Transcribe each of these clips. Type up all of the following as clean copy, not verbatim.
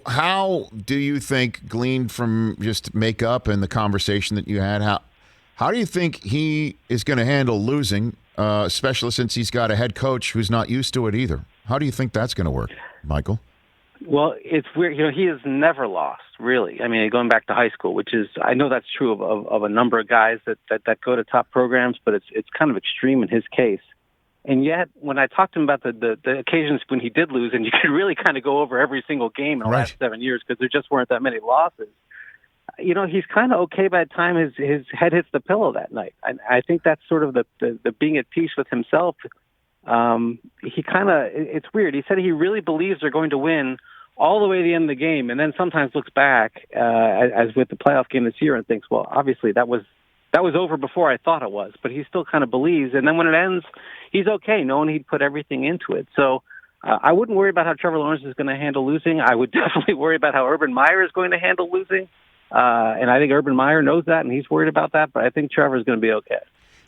how do you think, gleaned from just makeup and the conversation that you had, how do you think he is going to handle losing, especially since he's got a head coach who's not used to it either? How do you think that's going to work, Michael? Well, it's weird. He has never lost, really. I mean, going back to high school, which is, I know that's true of a number of guys that go to top programs, but it's kind of extreme in his case. And yet, when I talked to him about the occasions when he did lose, and you could really kind of go over every single game in the last 7 years because there just weren't that many losses, he's kind of okay by the time his head hits the pillow that night. I think that's sort of the being at peace with himself. He kind of, it's weird. He said he really believes they're going to win all the way to the end of the game, and then sometimes looks back, as with the playoff game this year, and thinks, well, obviously that was over before I thought it was, but he still kind of believes. And then when it ends, he's okay, knowing he'd put everything into it. So I wouldn't worry about how Trevor Lawrence is going to handle losing. I would definitely worry about how Urban Meyer is going to handle losing. And I think Urban Meyer knows that, and he's worried about that, but I think Trevor's going to be okay.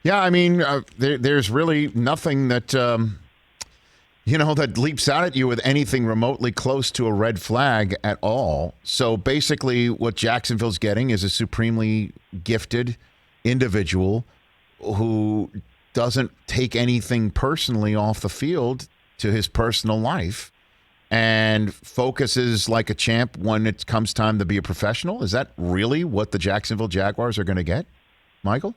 Yeah, I mean, there's really nothing that, that leaps out at you with anything remotely close to a red flag at all. So basically what Jacksonville's getting is a supremely gifted individual who doesn't take anything personally off the field to his personal life and focuses like a champ when it comes time to be a professional. Is that really what the Jacksonville Jaguars are going to get, Michael?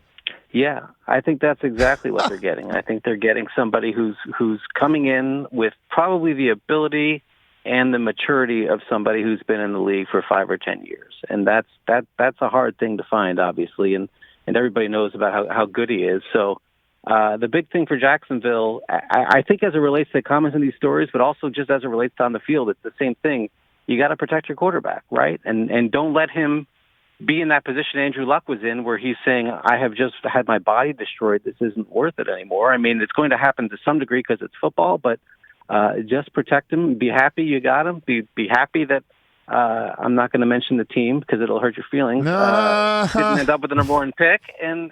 Yeah, I think that's exactly what they're getting. I think they're getting somebody who's coming in with probably the ability and the maturity of somebody who's been in the league for 5 or 10 years. And that's a hard thing to find, obviously, and everybody knows about how good he is. So the big thing for Jacksonville, I think as it relates to comments in these stories, but also just as it relates to on the field, it's the same thing. You got to protect your quarterback, right? And don't let him be in that position Andrew Luck was in, where he's saying, I have just had my body destroyed. This isn't worth it anymore. I mean, it's going to happen to some degree because it's football, but just protect him. Be happy you got him. Be happy that I'm not going to mention the team because it'll hurt your feelings. Didn't end up with the number 1 pick, and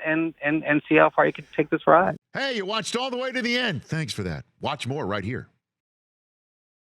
see how far you can take this ride. Hey, you watched all the way to the end. Thanks for that. Watch more right here.